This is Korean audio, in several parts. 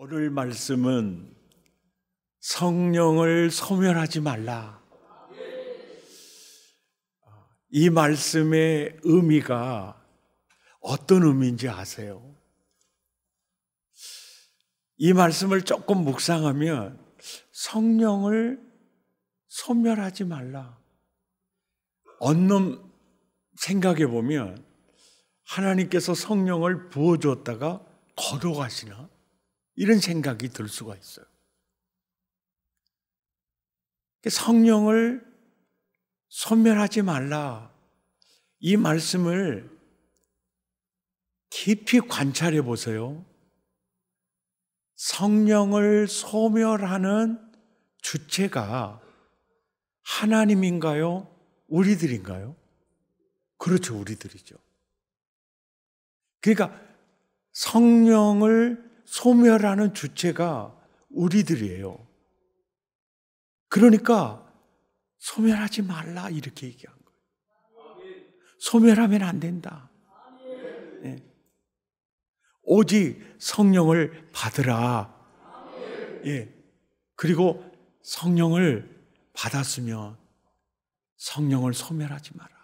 오늘 말씀은 성령을 소멸하지 말라. 이 말씀의 의미가 어떤 의미인지 아세요? 이 말씀을 조금 묵상하면 성령을 소멸하지 말라. 언놈 생각해 보면 하나님께서 성령을 부어주었다가 거둬가시나? 이런 생각이 들 수가 있어요. 성령을 소멸하지 말라. 이 말씀을 깊이 관찰해 보세요. 성령을 소멸하는 주체가 하나님인가요? 우리들인가요? 그렇죠, 우리들이죠. 그러니까 성령을 소멸하는 주체가 우리들이에요. 그러니까 소멸하지 말라 이렇게 얘기한 거예요. 소멸하면 안 된다. 네. 오직 성령을 받으라. 예. 그리고 성령을 받았으면 성령을 소멸하지 마라.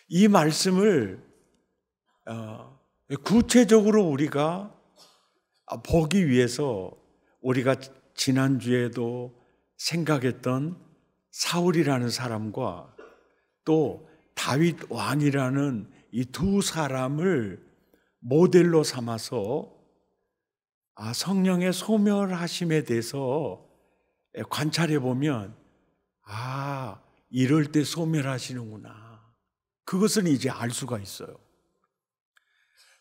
이 말씀을 구체적으로 우리가 보기 위해서 우리가 지난주에도 생각했던 사울이라는 사람과 또 다윗 왕이라는 이 두 사람을 모델로 삼아서 성령의 소멸하심에 대해서 관찰해 보면 이럴 때 소멸하시는구나. 그것은 이제 알 수가 있어요.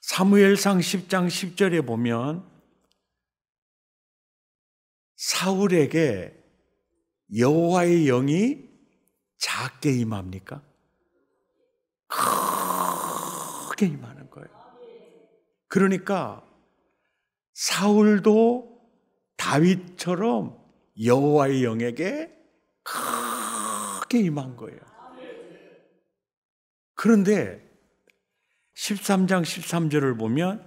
사무엘상 10장 10절에 보면 사울에게 여호와의 영이 작게 임합니까? 크게 임하는 거예요. 그러니까 사울도 다윗처럼 여호와의 영에게 크게 임한 거예요. 그런데 13장 13절을 보면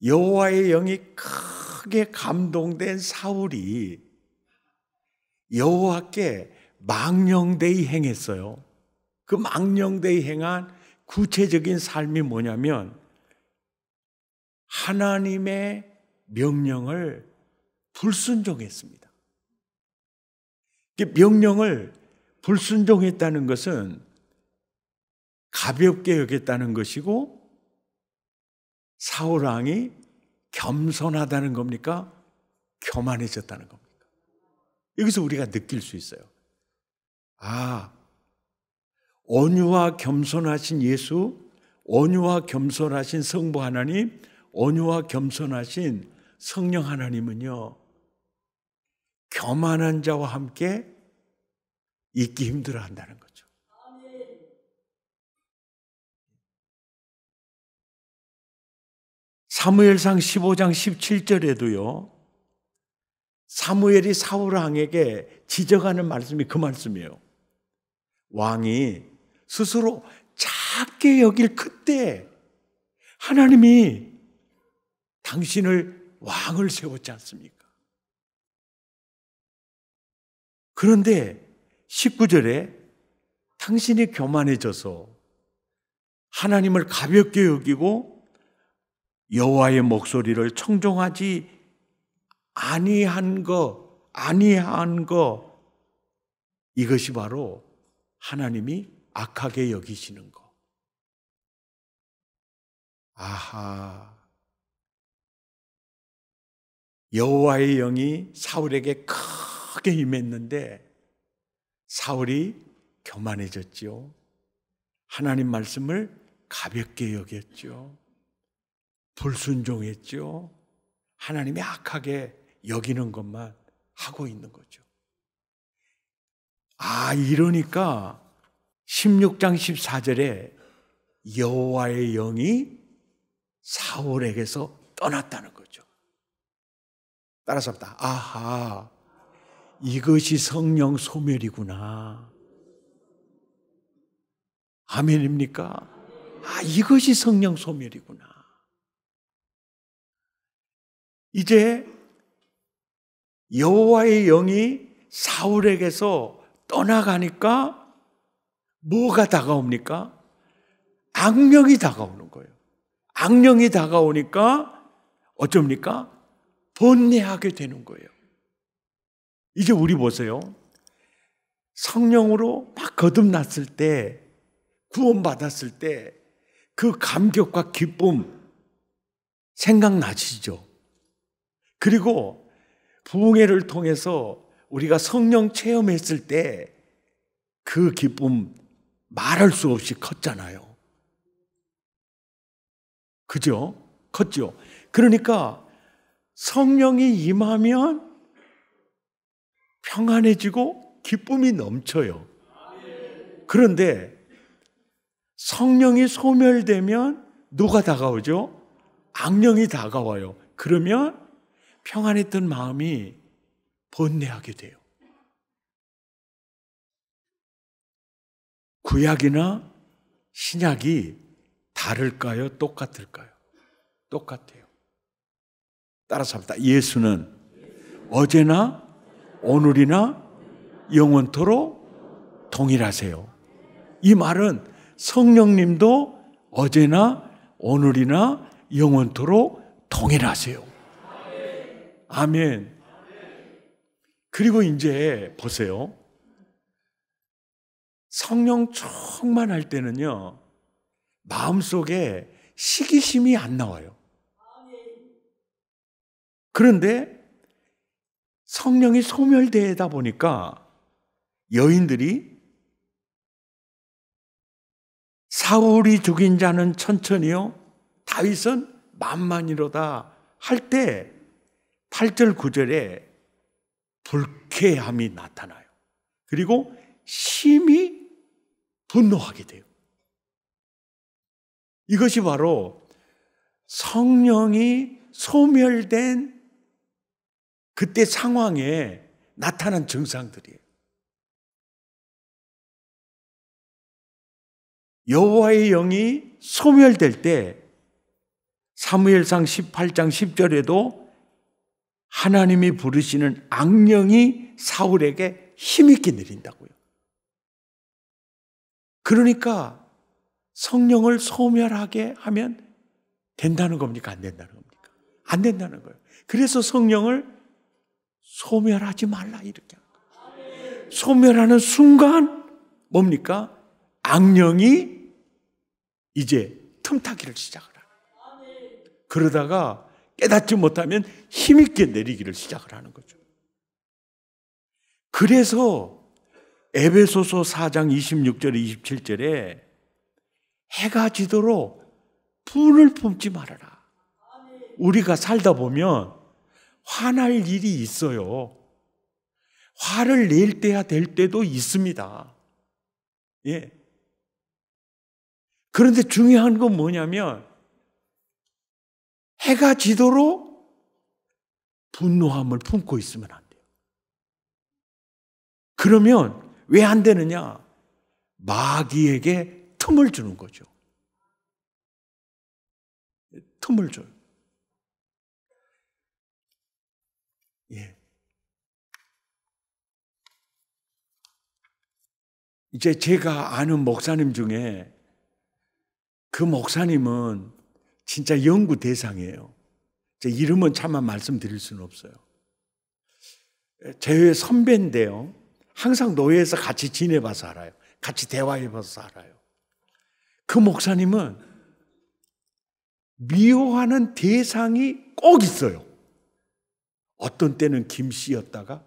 여호와의 영이 크게 감동된 사울이 여호와께 망령되이 행했어요. 그 망령되이 행한 구체적인 삶이 뭐냐면 하나님의 명령을 불순종했습니다. 명령을 불순종했다는 것은 가볍게 여겼다는 것이고 사울 왕이 겸손하다는 겁니까? 교만해졌다는 겁니까? 여기서 우리가 느낄 수 있어요. 온유와 겸손하신 예수, 온유와 겸손하신 성부 하나님, 온유와 겸손하신 성령 하나님은요, 교만한 자와 함께 있기 힘들어 한다는 거죠. 사무엘상 15장 17절에도요. 사무엘이 사울 왕에게 지적하는 말씀이 그 말씀이에요. 왕이 스스로 작게 여길 그때 하나님이 당신을 왕을 세웠지 않습니까? 그런데 19절에 당신이 교만해져서 하나님을 가볍게 여기고 여호와의 목소리를 청종하지 아니한 거, 이것이 바로 하나님이 악하게 여기시는 거. 여호와의 영이 사울에게 크게 임했는데 사울이 교만해졌죠. 하나님 말씀을 가볍게 여겼죠. 불순종했죠. 하나님이 악하게 여기는 것만 하고 있는 거죠. 이러니까 16장 14절에 여호와의 영이 사울에게서 떠났다는 거죠. 따라서 이것이 성령 소멸이구나. 아멘입니까? 이것이 성령 소멸이구나. 이제 여호와의 영이 사울에게서 떠나가니까 뭐가 다가옵니까? 악령이 다가오는 거예요. 악령이 다가오니까 어쩝니까? 번뇌하게 되는 거예요. 이제 우리 보세요. 성령으로 막 거듭났을 때, 구원받았을 때 그 감격과 기쁨 생각나시죠? 그리고 부흥회를 통해서 우리가 성령 체험했을 때 그 기쁨 말할 수 없이 컸잖아요. 그죠? 컸죠? 그러니까 성령이 임하면 평안해지고 기쁨이 넘쳐요. 그런데 성령이 소멸되면 누가 다가오죠? 악령이 다가와요. 그러면 평안했던 마음이 번뇌하게 돼요. 구약이나 신약이 다를까요? 똑같을까요? 똑같아요. 따라서 합니다. 예수는 어제나 오늘이나 영원토록 동일하세요. 이 말은 성령님도 어제나 오늘이나 영원토록 동일하세요. 아멘. 그리고 이제 보세요. 성령 충만할 때는요, 마음속에 시기심이 안 나와요. 그런데 성령이 소멸되다 보니까 여인들이 사울이 죽인 자는 천천히요, 다윗은 만만이로다 할 때 8절 9절에 불쾌함이 나타나요. 그리고 심히 분노하게 돼요. 이것이 바로 성령이 소멸된 그때 상황에 나타난 증상들이에요. 여호와의 영이 소멸될 때 사무엘상 18장 10절에도 하나님이 부르시는 악령이 사울에게 힘있게 내린다고요. 그러니까 성령을 소멸하게 하면 된다는 겁니까? 안 된다는 겁니까? 안 된다는 거예요. 그래서 성령을 소멸하지 말라 이렇게 하는 거예요. 소멸하는 순간 뭡니까? 악령이 이제 틈타기를 시작을 하는 거예요. 그러다가 깨닫지 못하면 힘있게 내리기를 시작을 하는 거죠. 그래서 에베소서 4장 26절 27절에 해가 지도록 분을 품지 말아라. 우리가 살다 보면 화날 일이 있어요. 화를 낼 때야 될 때도 있습니다. 예. 그런데 중요한 건 뭐냐면 해가 지도록 분노함을 품고 있으면 안 돼요. 그러면 왜 안 되느냐? 마귀에게 틈을 주는 거죠. 틈을 줘요. 예. 이제 제가 아는 목사님 중에 그 목사님은 진짜 연구 대상이에요. 제 이름은 차마 말씀드릴 수는 없어요. 제 선배인데요. 항상 노예에서 같이 지내봐서 알아요. 같이 대화해봐서 알아요. 그 목사님은 미워하는 대상이 꼭 있어요. 어떤 때는 김 씨였다가,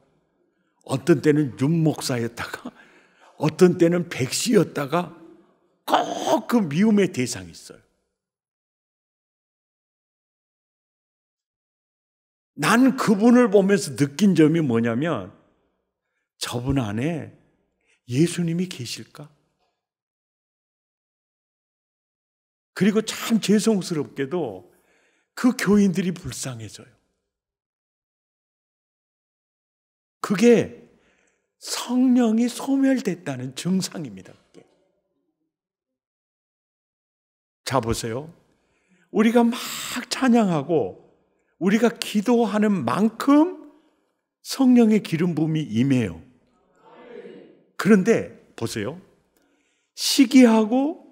어떤 때는 윤 목사였다가, 어떤 때는 백 씨였다가 꼭 그 미움의 대상이 있어요. 난 그분을 보면서 느낀 점이 뭐냐면 저분 안에 예수님이 계실까? 그리고 참 죄송스럽게도 그 교인들이 불쌍해져요. 그게 성령이 소멸됐다는 증상입니다. 그게. 자, 보세요. 우리가 막 찬양하고 우리가 기도하는 만큼 성령의 기름 부음이 임해요. 그런데 보세요. 시기하고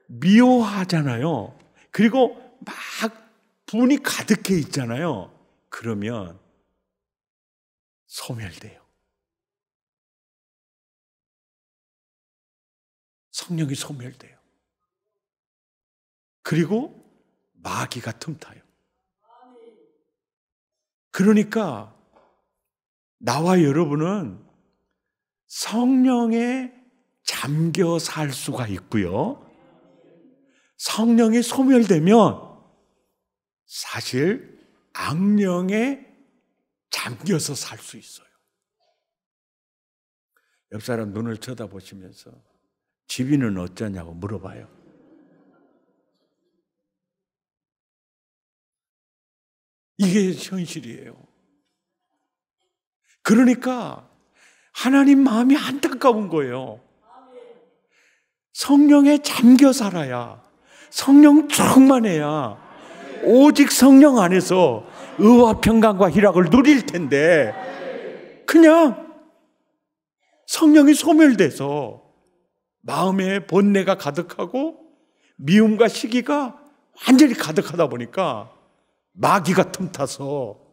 미워하잖아요. 그리고 막 분이 가득해 있잖아요. 그러면 소멸돼요. 성령이 소멸돼요. 그리고 마귀가 틈타요. 그러니까 나와 여러분은 성령에 잠겨 살 수가 있고요. 성령이 소멸되면 사실 악령에 잠겨서 살 수 있어요. 옆 사람 눈을 쳐다보시면서 집이는 어쩌냐고 물어봐요. 이게 현실이에요. 그러니까 하나님 마음이 안타까운 거예요. 성령에 잠겨 살아야, 성령 충만해야 오직 성령 안에서 의와 평강과 희락을 누릴 텐데, 그냥 성령이 소멸돼서 마음에 번뇌가 가득하고 미움과 시기가 완전히 가득하다 보니까 마귀가 틈타서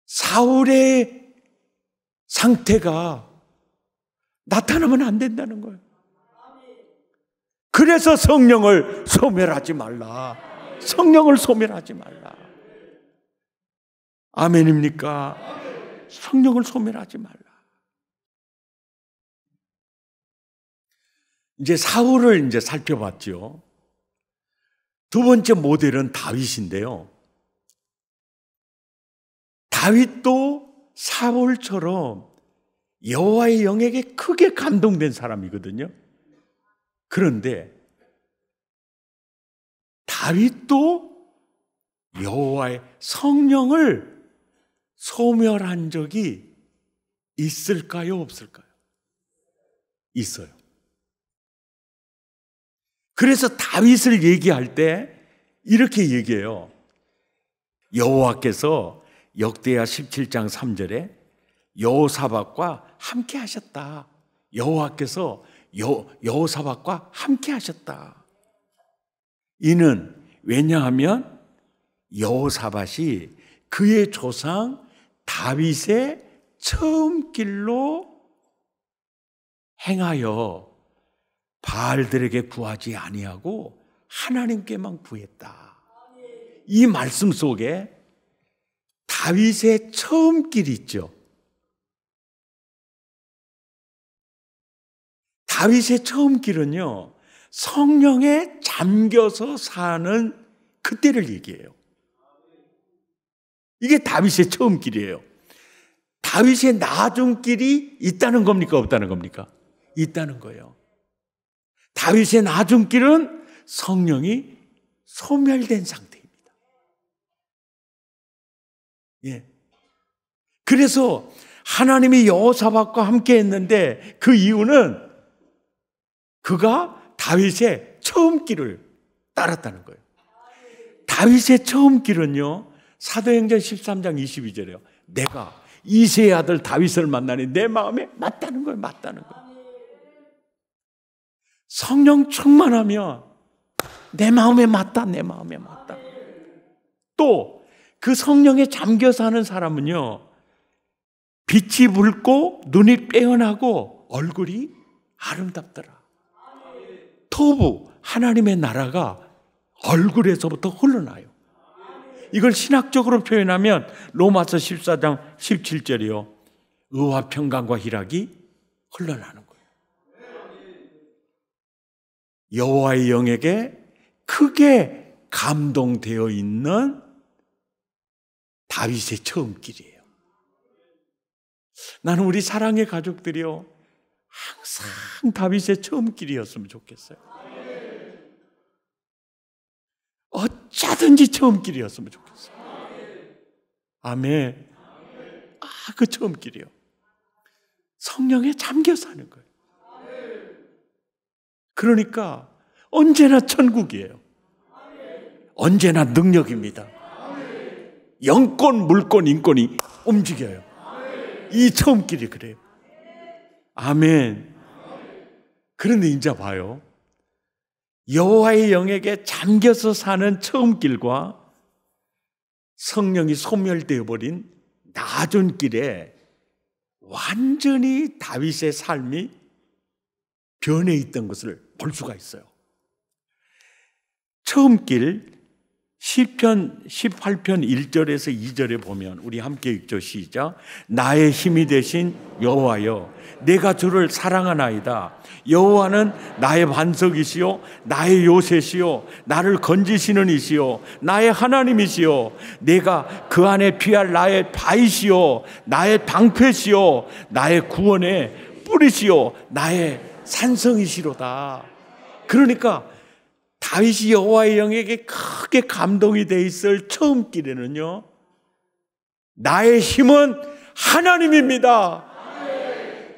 사울의 상태가 나타나면 안 된다는 거예요. 그래서 성령을 소멸하지 말라. 성령을 소멸하지 말라. 아멘입니까? 성령을 소멸하지 말라. 이제 사울을 이제 살펴봤죠. 두 번째 모델은 다윗인데요. 다윗도 사울처럼 여호와의 영에게 크게 감동된 사람이거든요. 그런데 다윗도 여호와의 성령을 소멸한 적이 있을까요? 없을까요? 있어요. 그래서 다윗을 얘기할 때 이렇게 얘기해요. 여호와께서 역대하 17장 3절에 여호사밧과 함께 하셨다. 여호와께서 여호사밧과 함께 하셨다. 이는 왜냐하면 여호사밧이 그의 조상 다윗의 처음 길로 행하여 바알들에게 구하지 아니하고 하나님께만 구했다. 이 말씀 속에 다윗의 처음 길이 있죠. 다윗의 처음 길은요, 성령에 잠겨서 사는 그때를 얘기해요. 이게 다윗의 처음 길이에요. 다윗의 나중 길이 있다는 겁니까? 없다는 겁니까? 있다는 거예요. 다윗의 나중 길은 성령이 소멸된 상태입니다. 예. 그래서 하나님이 여호사밧과 함께 했는데 그 이유는 그가 다윗의 처음 길을 따랐다는 거예요. 다윗의 처음 길은요, 사도행전 13장 22절에요. 내가 이새의 아들 다윗을 만나니 내 마음에 맞다는 거예요. 맞다는 거예요. 성령 충만하면 내 마음에 맞다. 내 마음에 맞다. 또 그 성령에 잠겨 사는 사람은요, 빛이 붉고 눈이 빼어나고 얼굴이 아름답더라. 토부, 하나님의 나라가 얼굴에서부터 흘러나요. 이걸 신학적으로 표현하면 로마서 14장 17절이요. 의와 평강과 희락이 흘러나는 거예요. 여호와의 영에게 크게 감동되어 있는 다윗의 처음 길이에요. 나는 우리 사랑의 가족들이요, 항상 다윗의 처음 길이었으면 좋겠어요. 어쩌든지 처음 길이었으면 좋겠어요. 아멘. 그 처음 길이요. 성령에 잠겨 사는 거예요. 그러니까 언제나 천국이에요. 언제나 능력입니다. 영권, 물권, 인권이 움직여요. 이 처음 길이 그래요. 아멘. 그런데 이제 봐요. 여호와의 영에게 잠겨서 사는 처음 길과 성령이 소멸되어 버린 낮은 길에 완전히 다윗의 삶이 변해 있던 것을 볼 수가 있어요. 처음 길 시편 18편 1절에서 2절에 보면 우리 함께 읽죠. 시작. 나의 힘이 되신 여호와여, 내가 주를 사랑하나이다. 여호와는 나의 반석이시요 나의 요새시요 나를 건지시는 이시요 나의 하나님이시요 내가 그 안에 피할 나의 바위시요 나의 방패시요 나의 구원의 뿌리시요 나의 산성이시로다. 그러니까 다윗이 여호와의 영에게 크게 감동이 돼 있을 처음 길에는요, 나의 힘은 하나님입니다.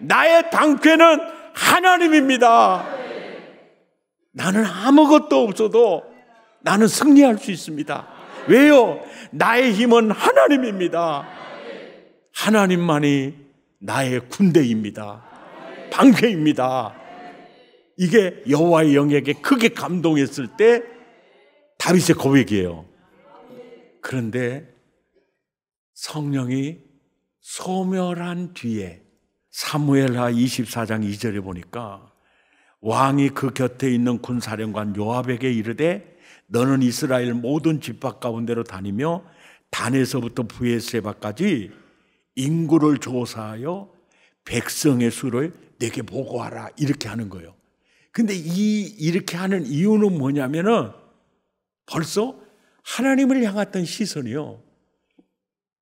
나의 방패는 하나님입니다. 나는 아무것도 없어도 나는 승리할 수 있습니다. 왜요? 나의 힘은 하나님입니다. 하나님만이 나의 군대입니다. 방패입니다. 이게 여호와의 영에게 크게 감동했을 때 다윗의 고백이에요. 그런데 성령이 소멸한 뒤에 사무엘하 24장 2절에 보니까 왕이 그 곁에 있는 군사령관 요압에게 이르되 너는 이스라엘 모든 집합 가운데로 다니며 단에서부터 브에세바까지 인구를 조사하여 백성의 수를 내게 보고하라, 이렇게 하는 거예요. 근데 이렇게 하는 이유는 뭐냐면은 벌써 하나님을 향했던 시선이요,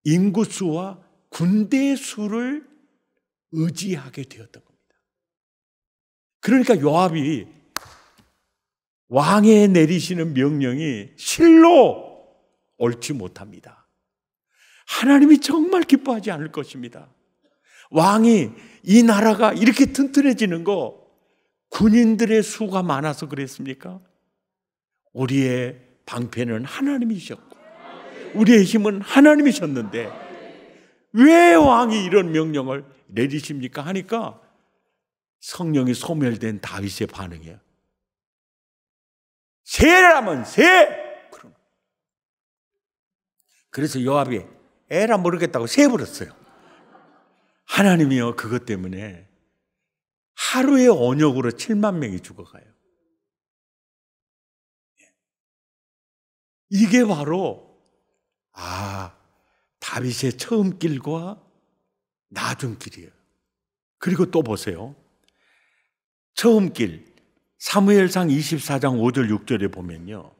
인구수와 군대의 수를 의지하게 되었던 겁니다. 그러니까 요압이 왕에 내리시는 명령이 실로 옳지 못합니다. 하나님이 정말 기뻐하지 않을 것입니다. 왕이 이 나라가 이렇게 튼튼해지는 거 군인들의 수가 많아서 그랬습니까? 우리의 방패는 하나님이셨고 우리의 힘은 하나님이셨는데 왜 왕이 이런 명령을 내리십니까? 하니까 성령이 소멸된 다윗의 반응이에요. 세라면 세! 그래서 요압이 에라 모르겠다고 세버렸어요. 하나님이요, 그것 때문에 하루의 언역으로 7만 명이 죽어가요. 이게 바로 다윗의 처음 길과 낮은 길이에요. 그리고 또 보세요. 처음 길 사무엘상 24장 5절 6절에 보면요,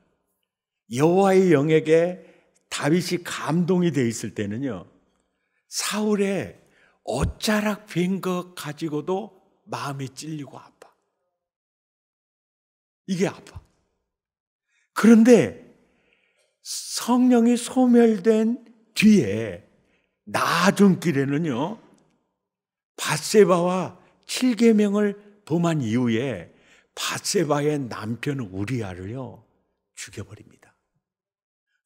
여호와의 영에게 다윗이 감동이 돼 있을 때는요, 사울의 옷자락 뵌 것 가지고도 마음이 찔리고 아파. 이게 아파. 그런데 성령이 소멸된 뒤에 낮은 길에는요, 밧세바와 7계명을 범한 이후에 밧세바의 남편 우리아를요 죽여버립니다.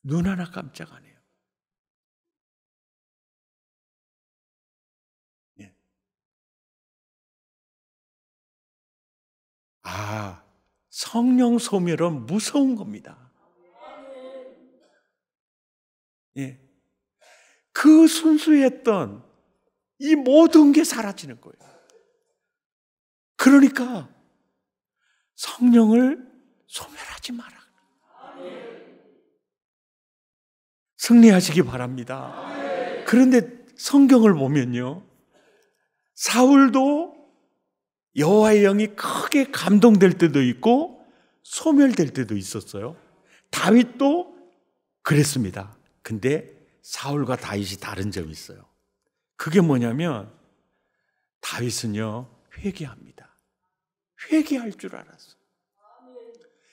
눈 하나 깜짝 안 해요. 예. 성령 소멸은 무서운 겁니다. 예. 그 순수했던 이 모든 게 사라지는 거예요. 그러니까 성령을 소멸하지 마라. 승리하시기 바랍니다. 그런데 성경을 보면요, 사울도 여호와의 영이 크게 감동될 때도 있고 소멸될 때도 있었어요. 다윗도 그랬습니다. 근데 사울과 다윗이 다른 점이 있어요. 그게 뭐냐면 다윗은요 회개합니다. 회개할 줄 알았어요.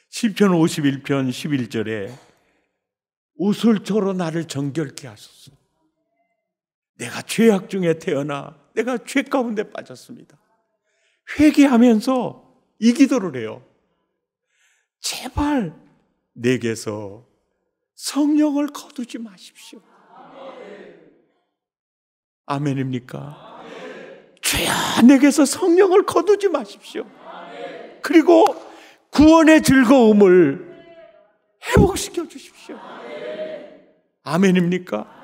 시편 51편 11절에 우슬초로 나를 정결케 하소서. 내가 죄악 중에 태어나 내가 죄 가운데 빠졌습니다. 회개하면서 이 기도를 해요. 제발 내게서 성령을 거두지 마십시오. 아멘입니까? 주여, 내게서 성령을 거두지 마십시오. 그리고 구원의 즐거움을 회복시켜 주십시오. 아멘입니까?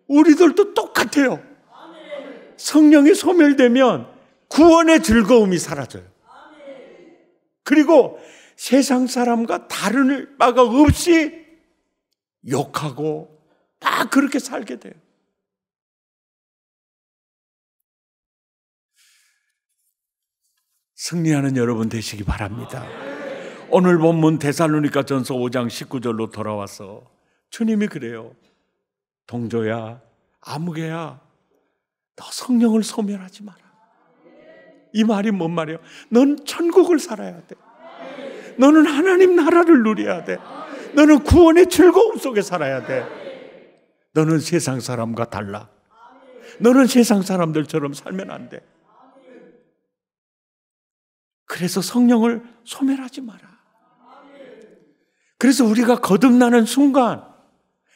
우리들도 똑같아요. 성령이 소멸되면 구원의 즐거움이 사라져요. 그리고 세상 사람과 다른 바가 없이 욕하고 막 그렇게 살게 돼요. 승리하는 여러분 되시기 바랍니다. 오늘 본문 데살로니가전서 5장 19절로 돌아와서 주님이 그래요. 동조야, 아무개야, 너 성령을 소멸하지 마라. 이 말이 뭔 말이에요? 넌 천국을 살아야 돼. 너는 하나님 나라를 누려야 돼. 너는 구원의 즐거움 속에 살아야 돼. 너는 세상 사람과 달라. 너는 세상 사람들처럼 살면 안 돼. 그래서 성령을 소멸하지 마라. 그래서 우리가 거듭나는 순간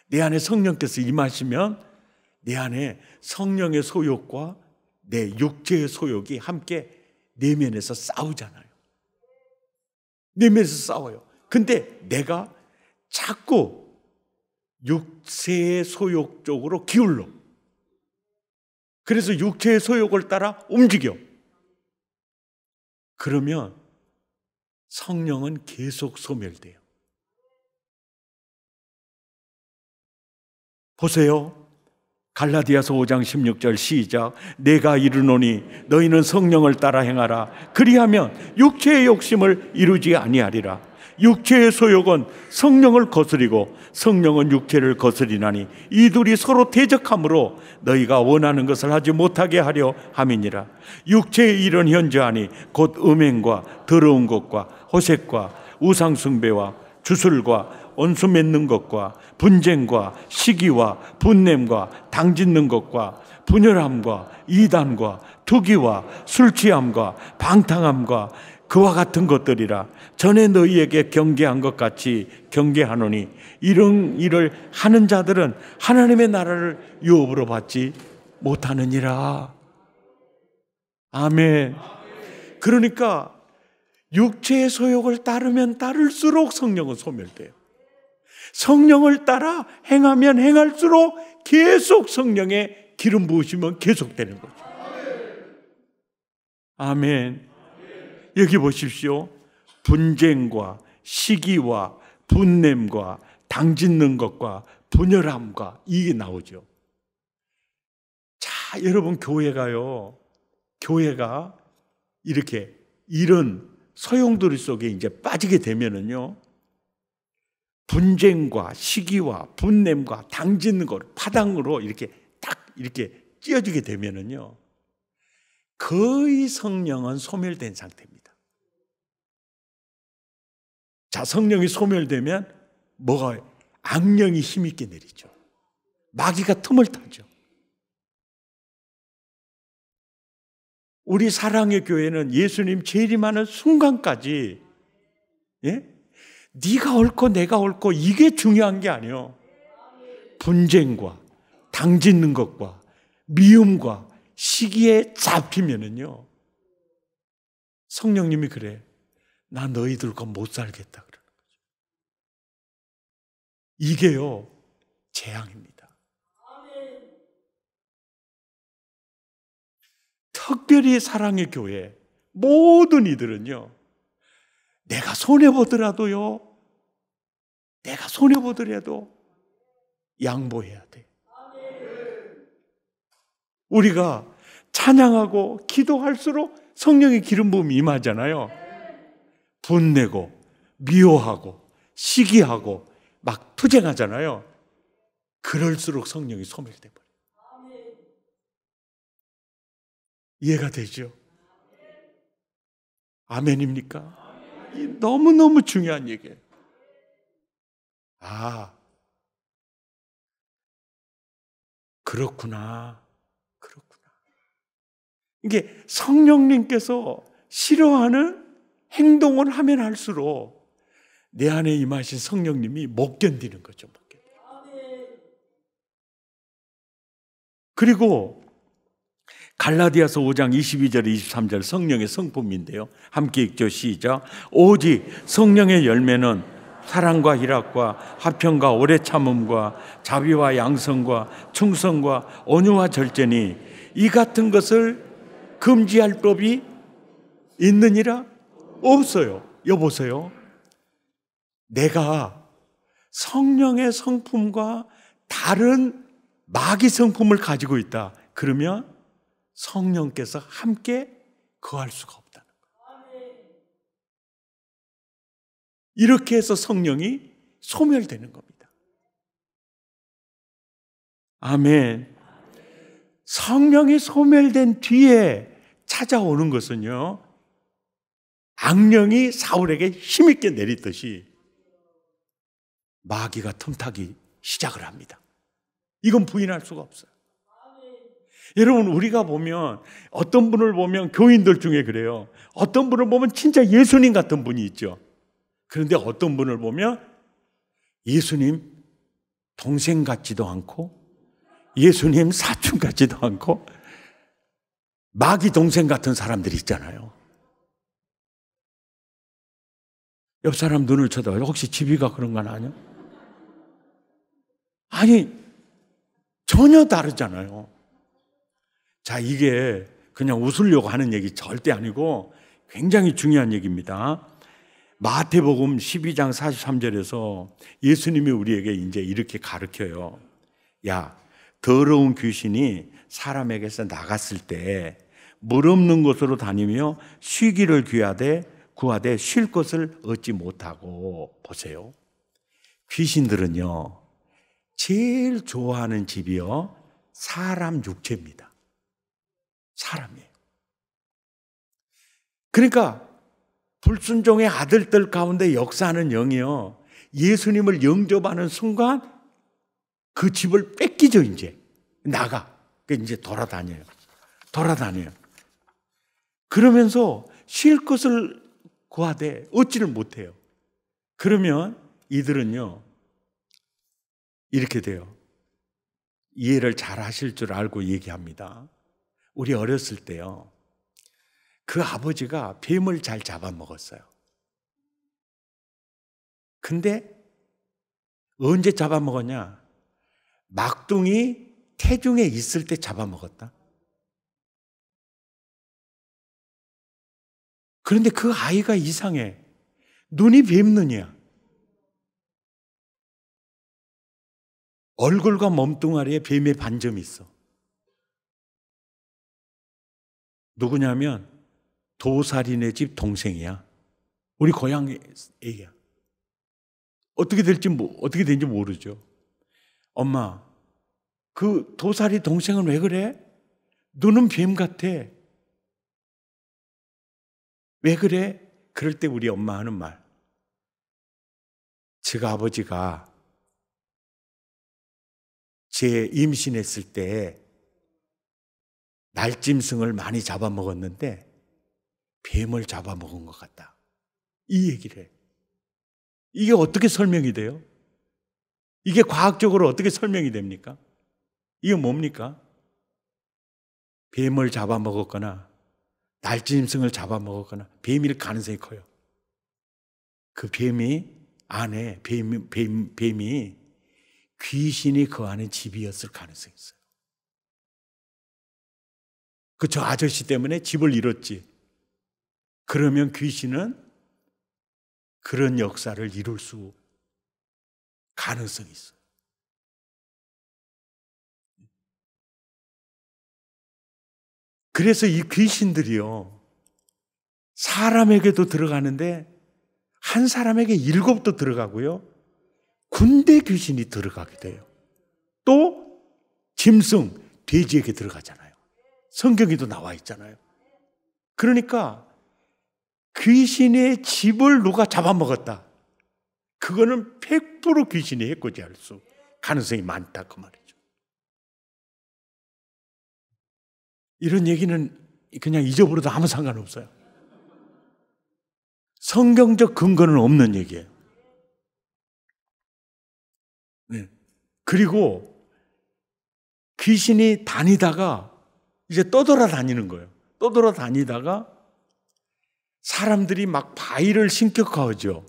내 안에 성령께서 임하시면 내 안에 성령의 소욕과 내 육체의 소욕이 함께 내면에서 싸우잖아요. 내면에서 싸워요. 근데 내가 자꾸 육체의 소욕 쪽으로 기울러. 그래서 육체의 소욕을 따라 움직여. 그러면 성령은 계속 소멸돼요. 보세요. 갈라디아서 5장 16절 시작. 내가 이르노니 너희는 성령을 따라 행하라. 그리하면 육체의 욕심을 이루지 아니하리라. 육체의 소욕은 성령을 거스리고 성령은 육체를 거스리나니 이 둘이 서로 대적하므로 너희가 원하는 것을 하지 못하게 하려 함이니라. 육체의 일은 현저하니 곧 음행과 더러운 것과 호색과 우상숭배와 주술과 원수 맺는 것과 분쟁과 시기와 분냄과 당짓는 것과 분열함과 이단과 투기와 술취함과 방탕함과 그와 같은 것들이라. 전에 너희에게 경계한 것 같이 경계하노니 이런 일을 하는 자들은 하나님의 나라를 유업으로 받지 못하느니라. 아멘. 그러니까 육체의 소욕을 따르면 따를수록 성령은 소멸돼요. 성령을 따라 행하면 행할수록 계속 성령의 기름 부으시면 계속되는 거죠. 아멘. 여기 보십시오. 분쟁과 시기와 분냄과 당짓는 것과 분열함과 이게 나오죠. 자, 여러분 교회가 이렇게 이런 소용돌이 속에 이제 빠지게 되면은요, 분쟁과 시기와 분냄과 당짓는 걸 파당으로 이렇게 딱 이렇게 찧어지게 되면은요, 거의 성령은 소멸된 상태입니다. 자, 성령이 소멸되면 뭐가 악령이 힘있게 내리죠. 마귀가 틈을 타죠. 우리 사랑의 교회는 예수님 재림하는 순간까지 네가 옳고 내가 옳고 이게 중요한 게 아니에요. 분쟁과 당짓는 것과 미움과 시기에 잡히면은요, 성령님이 그래. 나 너희들과 못 살겠다 그러는 거죠. 이게요, 재앙입니다. 특별히 사랑의 교회 모든 이들은요, 내가 손해보더라도 양보해야 돼. 우리가 찬양하고 기도할수록 성령의 기름 부음이 임하잖아요. 분내고 미워하고 시기하고 막 투쟁하잖아요. 그럴수록 성령이 소멸돼 버려요. 이해가 되죠? 아멘입니까? 너무너무 중요한 얘기예요. 아, 그렇구나. 이게 성령님께서 싫어하는 행동을 하면 할수록 내 안에 임하신 성령님이 못 견디는 거죠. 그리고 갈라디아서 5장 22절 23절 성령의 성품인데요. 함께 읽죠. 시작. 오직 성령의 열매는 사랑과 희락과 화평과 오래 참음과 자비와 양성과 충성과 온유와 절제니 이 같은 것을 금지할 법이 있느니라? 없어요. 여보세요. 내가 성령의 성품과 다른 마귀 성품을 가지고 있다. 그러면 성령께서 함께 거할 수가 없다는 거예요. 이렇게 해서 성령이 소멸되는 겁니다. 아멘. 성령이 소멸된 뒤에 찾아오는 것은요, 악령이 사울에게 힘있게 내리듯이 마귀가 틈타기 시작을 합니다. 이건 부인할 수가 없어요. 여러분, 우리가 보면 어떤 분을 보면 교인들 중에 그래요. 어떤 분을 보면 진짜 예수님 같은 분이 있죠. 그런데 어떤 분을 보면 예수님 동생 같지도 않고 예수님 사촌 같지도 않고 마귀 동생 같은 사람들이 있잖아요. 옆 사람 눈을 쳐다봐요. 혹시 집이가 그런 건 아니야? 아니, 전혀 다르잖아요. 자, 이게 그냥 웃으려고 하는 얘기 절대 아니고 굉장히 중요한 얘기입니다. 마태복음 12장 43절에서 예수님이 우리에게 이제 이렇게 가르쳐요. 야, 더러운 귀신이 사람에게서 나갔을 때 물 없는 곳으로 다니며 쉬기를 구하되 쉴 것을 얻지 못하고. 보세요. 귀신들은요, 제일 좋아하는 집이요, 사람 육체입니다. 사람이에요. 그러니까 불순종의 아들들 가운데 역사하는 영이요, 예수님을 영접하는 순간 그 집을 뺏기죠. 이제 나가. 이제 돌아다녀요. 그러면서 쉴 것을 구하되 얻지를 못해요. 그러면 이들은요, 이렇게 돼요. 이해를 잘 하실 줄 알고 얘기합니다. 우리 어렸을 때요, 그 아버지가 뱀을 잘 잡아먹었어요. 근데 언제 잡아먹었냐? 막둥이 태중에 있을 때 잡아먹었다. 그런데 그 아이가 이상해. 눈이 뱀 눈이야. 얼굴과 몸뚱아리에 뱀의 반점이 있어. 누구냐면 도살인의 집 동생이야. 우리 고향 애야. 어떻게 된지 모르죠. 엄마, 그 도살이 동생은 왜 그래? 눈은 뱀 같아. 왜 그래? 그럴 때 우리 엄마 하는 말. 제가 아버지가 제 임신했을 때 날짐승을 많이 잡아먹었는데 뱀을 잡아먹은 것 같다. 이 얘기를 해. 이게 어떻게 설명이 돼요? 이게 과학적으로 어떻게 설명이 됩니까? 이게 뭡니까? 뱀을 잡아먹었거나 날짐승을 잡아먹었거나 뱀일 가능성이 커요. 그 뱀이 안에 뱀이 귀신이 그 안에 집이었을 가능성이 있어요. 그 저 아저씨 때문에 집을 잃었지. 그러면 귀신은 그런 역사를 이룰 수 가능성이 있어요. 그래서 이 귀신들이요, 사람에게도 들어가는데 한 사람에게 7도 들어가고요, 군대 귀신이 들어가게 돼요. 또 짐승, 돼지에게 들어가잖아요. 성경에도 나와 있잖아요. 그러니까 귀신의 집을 누가 잡아먹었다. 그거는 100% 귀신이 해코지할 수 가능성이 많다, 그 말이죠. 이런 얘기는 그냥 잊어버려도 아무 상관없어요. 성경적 근거는 없는 얘기예요. 네. 그리고 귀신이 다니다가 이제 떠돌아다니는 거예요. 떠돌아다니다가 사람들이 막 바위를 신격화하죠.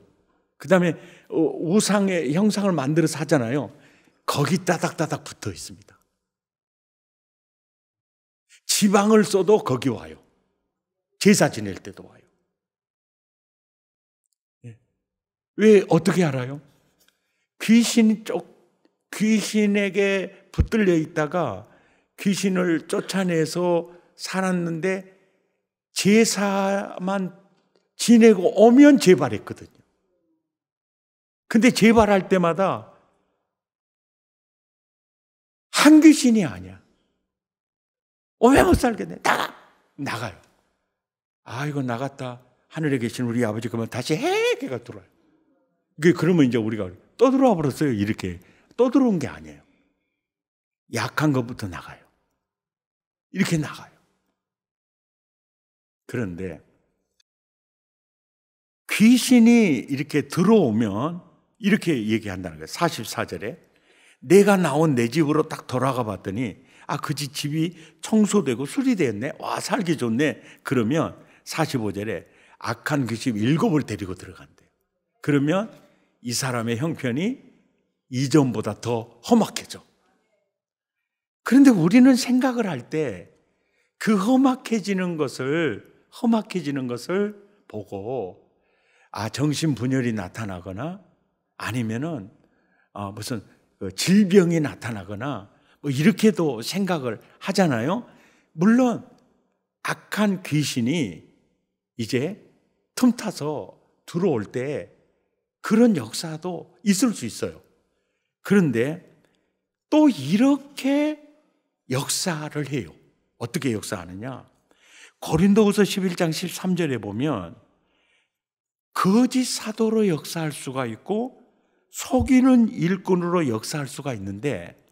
그 다음에 우상의 형상을 만들어서 하잖아요. 거기 따닥따닥 붙어 있습니다. 지방을 써도 거기 와요. 제사 지낼 때도 와요. 왜 어떻게 알아요? 귀신에게 붙들려 있다가 귀신을 쫓아내서 살았는데 제사만 지내고 오면 재발했거든요. 근데 재발할 때마다 한 귀신이 아니야. 왜 못 살겠네. 나가요. 아, 이거 나갔다. 하늘에 계신 우리 아버지 그러면 다시 해계가 들어와요. 그러면 이제 우리가 떠들어와 버렸어요. 이렇게 떠들어온 게 아니에요. 약한 것부터 나가요. 이렇게 나가요. 그런데 귀신이 이렇게 들어오면 이렇게 얘기한다는 거예요. 44절에 내가 나온 내 집으로 딱 돌아가 봤더니 그 집이 청소되고 수리되었네. 와, 살기 좋네. 그러면 45절에 악한 귀신 7을 데리고 들어간대요. 그러면 이 사람의 형편이 이전보다 더 험악해져. 그런데 우리는 생각을 할 때 그 험악해지는 것을 보고 정신분열이 나타나거나 아니면은 무슨 질병이 나타나거나 뭐 이렇게도 생각을 하잖아요. 물론 악한 귀신이 이제 틈타서 들어올 때 그런 역사도 있을 수 있어요. 그런데 또 이렇게 역사를 해요. 어떻게 역사하느냐? 고린도후서 11장 13절에 보면 거짓 사도로 역사할 수가 있고 속이는 일꾼으로 역사할 수가 있는데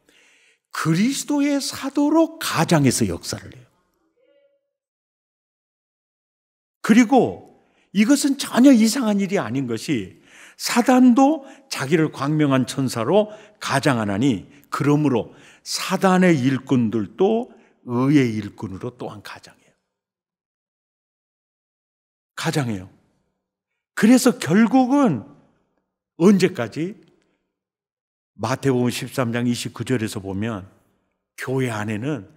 그리스도의 사도로 가장해서 역사를 해요. 그리고 이것은 전혀 이상한 일이 아닌 것이 사단도 자기를 광명한 천사로 가장하나니 그러므로 사단의 일꾼들도 의의 일꾼으로 또한 가장해요. 그래서 결국은 언제까지? 마태복음 13장 29절에서 보면 교회 안에는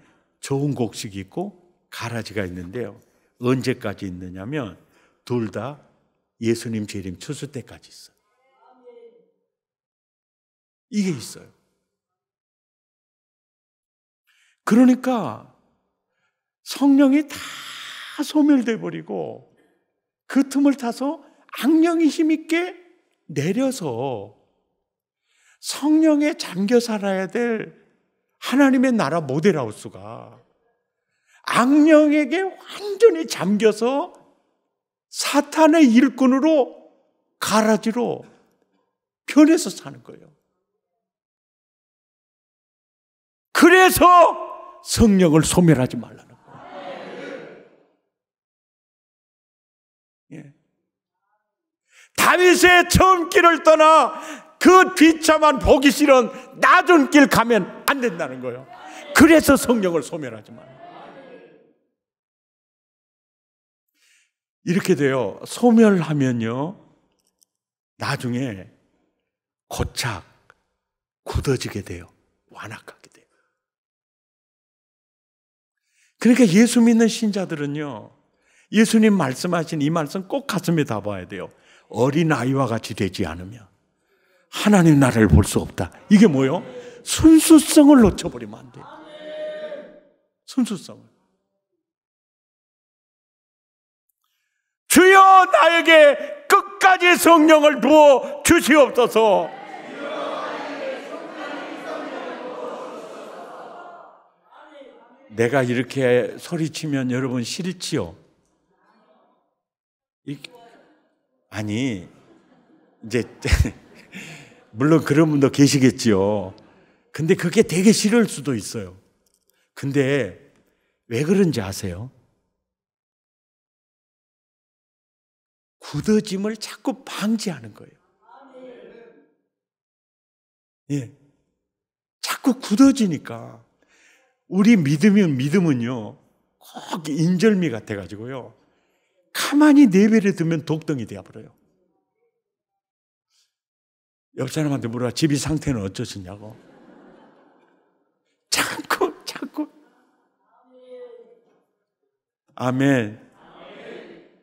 좋은 곡식이 있고 가라지가 있는데요. 언제까지 있느냐면 둘 다 예수님 재림 추수 때까지 있어요. 이게 있어요. 그러니까 성령이 다 소멸돼 버리고 그 틈을 타서 악령이 힘있게 내려서 성령에 잠겨 살아야 될 하나님의 나라 모델하우스가 악령에게 완전히 잠겨서 사탄의 일꾼으로 가라지로 변해서 사는 거예요. 그래서 성령을 소멸하지 말라는 거예요. 예. 다윗의 처음 길을 떠나 그 비참한 보기 싫은 낮은 길 가면 안 된다는 거예요. 그래서 성령을 소멸하지 말라는 거예요. 이렇게 돼요. 소멸하면요 나중에 고착 굳어지게 돼요. 완악하게 돼요. 그러니까 예수 믿는 신자들은요 예수님 말씀하신 이 말씀 꼭 가슴에 담아야 돼요. 어린아이와 같이 되지 않으면 하나님 나라를 볼 수 없다. 이게 뭐예요? 순수성을 놓쳐버리면 안 돼요. 순수성을. 주여 나에게 끝까지 성령을 부어 주시옵소서. 내가 이렇게 소리치면 여러분 싫지요? 아니 이제 물론 그런 분도 계시겠지요. 근데 그게 되게 싫을 수도 있어요. 근데 왜 그런지 아세요? 굳어짐을 자꾸 방지하는 거예요. 예. 자꾸 굳어지니까 우리 믿음은요 꼭 인절미 같아가지고요 가만히 내버려 두면 독덩이 되어버려요. 옆 사람한테 물어봐. 집이 상태는 어쩌시냐고. 자꾸 아멘.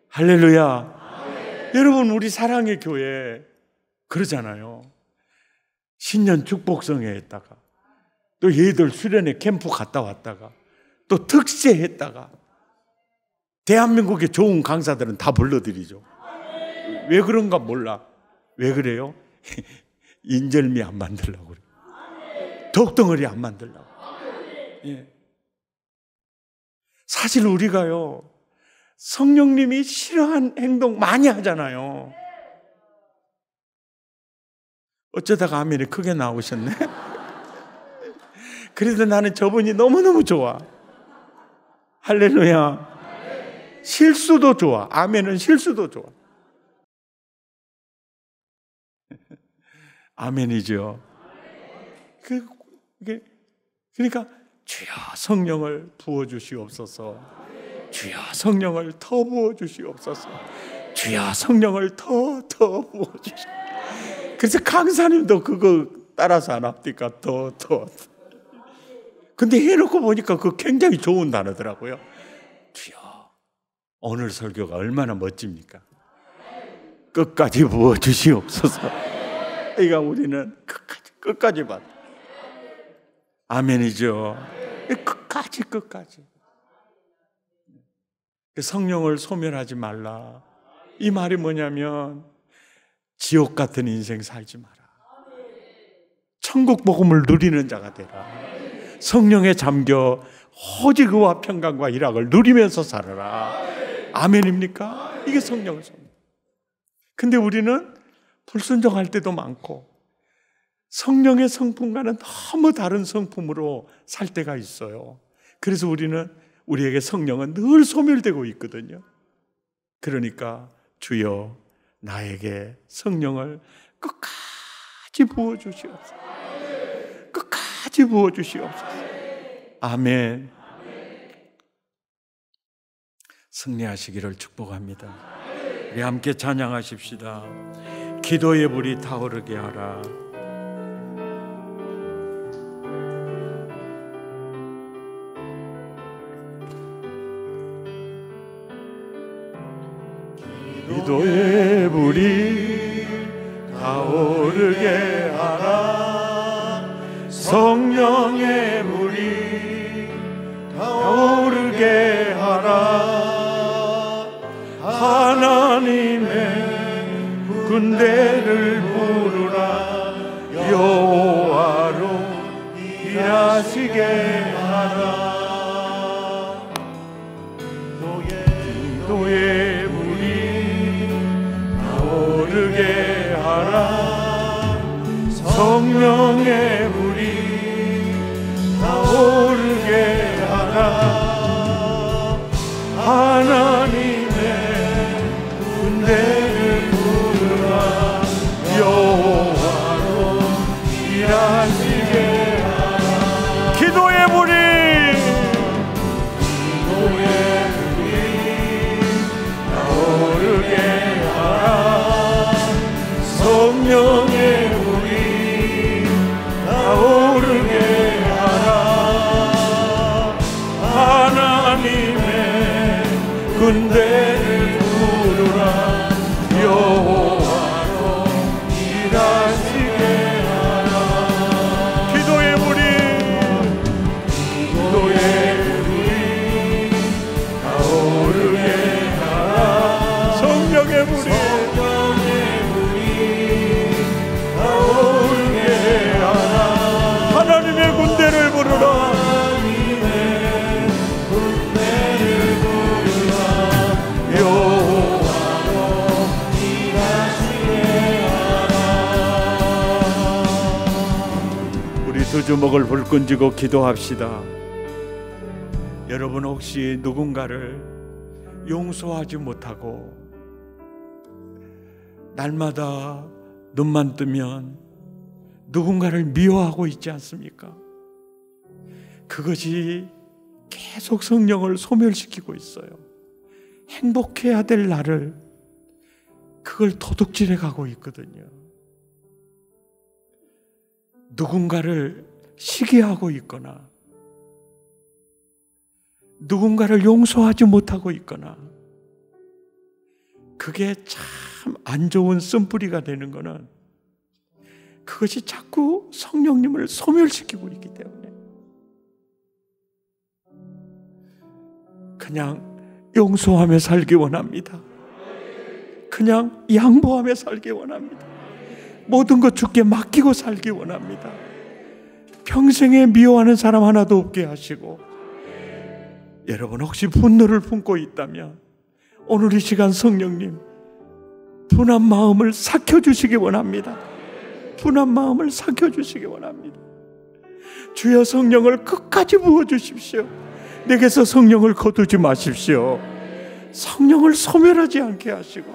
할렐루야. 여러분, 우리 사랑의 교회 그러잖아요. 신년 축복성회 했다가 또 얘들 수련회 캠프 갔다 왔다가 또 특세 했다가 대한민국의 좋은 강사들은 다 불러드리죠. 왜 그런가 몰라. 왜 그래요? 인절미 안 만들려고 그래요. 독덩어리 안 만들려고. 예. 사실 우리가요 성령님이 싫어하는 행동 많이 하잖아요. 어쩌다가 아멘이 크게 나오셨네. 그래도 나는 저분이 너무너무 좋아. 할렐루야. 실수도 좋아. 아멘은 실수도 좋아. 아멘이죠. 그러니까 주여 성령을 부어주시옵소서. 주여 성령을 더 부어주시옵소서. 주여 성령을 더 부어주시옵소서. 그래서 강사님도 그거 따라서 안 합니까? 더. 근데 해놓고 보니까 그거 굉장히 좋은 단어더라고요. 주여, 오늘 설교가 얼마나 멋집니까? 끝까지 부어주시옵소서. 그러니까 우리는 끝까지 받아. 아멘이죠. 끝까지. 성령을 소멸하지 말라. 이 말이 뭐냐면 지옥 같은 인생 살지 마라. 천국 복음을 누리는 자가 되라. 성령에 잠겨 오직 의와 평강과 일학을 누리면서 살아라. 아멘입니까? 이게 성령을 소멸. 근데 우리는 불순종할 때도 많고 성령의 성품과는 너무 다른 성품으로 살 때가 있어요. 그래서 우리에게 성령은 늘 소멸되고 있거든요. 그러니까 주여 나에게 성령을 끝까지 부어주시옵소서. 끝까지 부어주시옵소서. 아멘. 승리하시기를 축복합니다. 우리 함께 찬양하십시다. 기도의 불이 타오르게 하라. 기도의 불이 타오르게 하라. 성령의 불이 타오르게 하라. 하나님의 군대를 부르라. 여호와로 일하시게 하라. 기도의 불이 타오르게 하라. 성령의 불이 타오르게 하라. 하나님의 군대를 부르라. 여호와로 일하시게 하라. 기도의 불이 타오르게 하라. 성령의 불이 타오르게 하라. 하나님의 군대를 부르라. 여호와로 일하시게 하라. 기도의 불이 타오르게 하라. 성령의 불이 타오르게 하라. 하나님의 군대를 부르라. 두 주먹을 불끈 쥐고 기도합시다. 여러분 혹시 누군가를 용서하지 못하고 날마다 눈만 뜨면 누군가를 미워하고 있지 않습니까? 그것이 계속 성령을 소멸시키고 있어요. 행복해야 될 나를 그걸 도둑질해 가고 있거든요. 누군가를 시기하고 있거나 누군가를 용서하지 못하고 있거나 그게 참 안 좋은 쓴뿌리가 되는 것은 그것이 자꾸 성령님을 소멸시키고 있기 때문에 그냥 용서하며 살기 원합니다. 그냥 양보하며 살기 원합니다. 모든 것 주께 맡기고 살기 원합니다. 평생에 미워하는 사람 하나도 없게 하시고, 여러분 혹시 분노를 품고 있다면 오늘 이 시간 성령님 분한 마음을 삭혀주시기 원합니다. 분한 마음을 삭혀주시기 원합니다. 주여 성령을 끝까지 부어주십시오. 내게서 성령을 거두지 마십시오. 성령을 소멸하지 않게 하시고,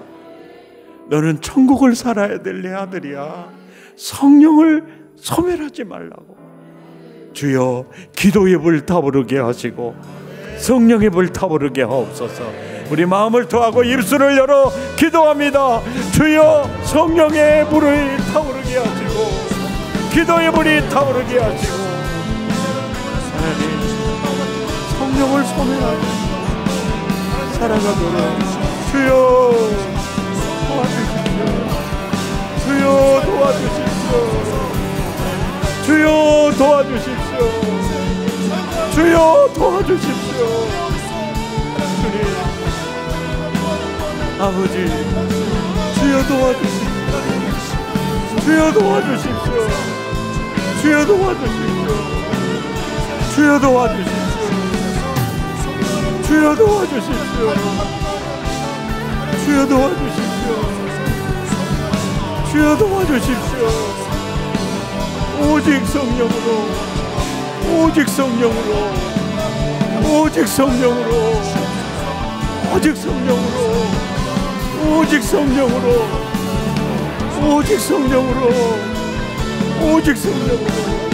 너는 천국을 살아야 될 내 아들이야, 성령을 소멸하지 말라고. 주여 기도의 불 타오르게 하시고 성령의 불 타오르게 하옵소서. 우리 마음을 토하고 입술을 열어 기도합니다. 주여 성령의 불을 타오르게 하시고 기도의 불이 타오르게 하시고, 하나님 성령을 소멸하게 살아가도록 주여 도와주십시오. 주여 도와주십시오. 주여 도와주십시오. 주여 도와주십시오. 주님 아버지 주여 도와주십시오. 주여 도와주십시오. 주여 도와주십시오. 주여 도와주십시오. 주여 도와주십시오. 주여 도와주십시오. 주여 도와주십시오. 오직 성령으로, 오직 성령으로, 오직 성령으로, 오직 성령으로, 오직 성령으로, 오직 성령으로, 오직 성령으로.